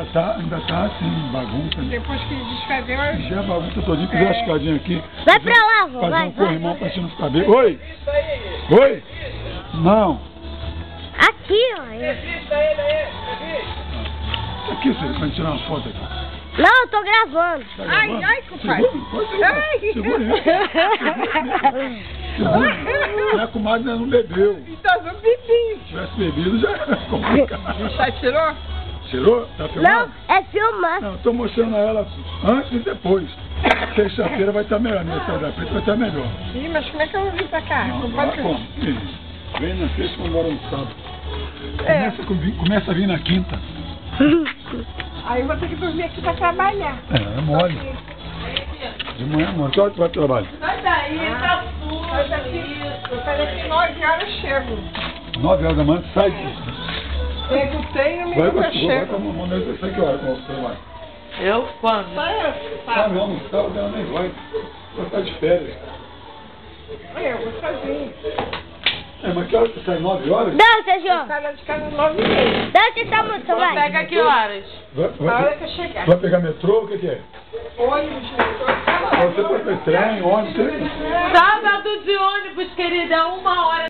Ainda tá assim, bagunça. Depois que descreveu, eu... Já é bagunça todinha, fizer a escadinha aqui. Vai pra lá, vô. Fazer Vai, um corrimão pra gente não ficar bem. Oi? Oi? Não. Aqui, ó. Aqui, filho, pra gente tirar uma foto aqui. Não, eu tô gravando. Tá Ai, gravando? ai, compadre. Segura. Minha comadre ainda não bebeu. Então, não bebi. Se tivesse bebido, já era complicado. Já tirou? Tirou? Tá filmando? Não, é filmar. Não, tô mostrando a ela antes e depois. Sexta-feira vai estar melhor, aniversário da Preta vai estar melhor. Ih, mas como é que eu vou vir pra cá? Não, Não não pode... há como. Vem na sexta quando mora no sábado. É. Começa a vir na quinta. Aí eu vou ter que dormir aqui pra trabalhar. É mole. De manhã, mole. Que hora tu vai pro trabalho? Sai daí, tá sujo. Sai daqui. Eu saio daqui 9 horas e chego. 9 horas da manhã, tu sai disso. Tenho, Vai minuto pra eu sua, vai chego. pra mamãe, você sai que hora com o trabalho? Eu? Quando? Ah, não, no sábado ela nem vai. Vai estar de férias. Eu vou sozinho. É, mas que hora tu sai? 9 horas? Dança, Eu João. saio de casa 9h30. Dança essa música, vai. Pega que horas? Na hora que eu chegar. Vai pegar metrô? O que é? Ônibus, metrô, Você vai ter trem, ônibus, Sábado de ônibus, querida, 1 hora.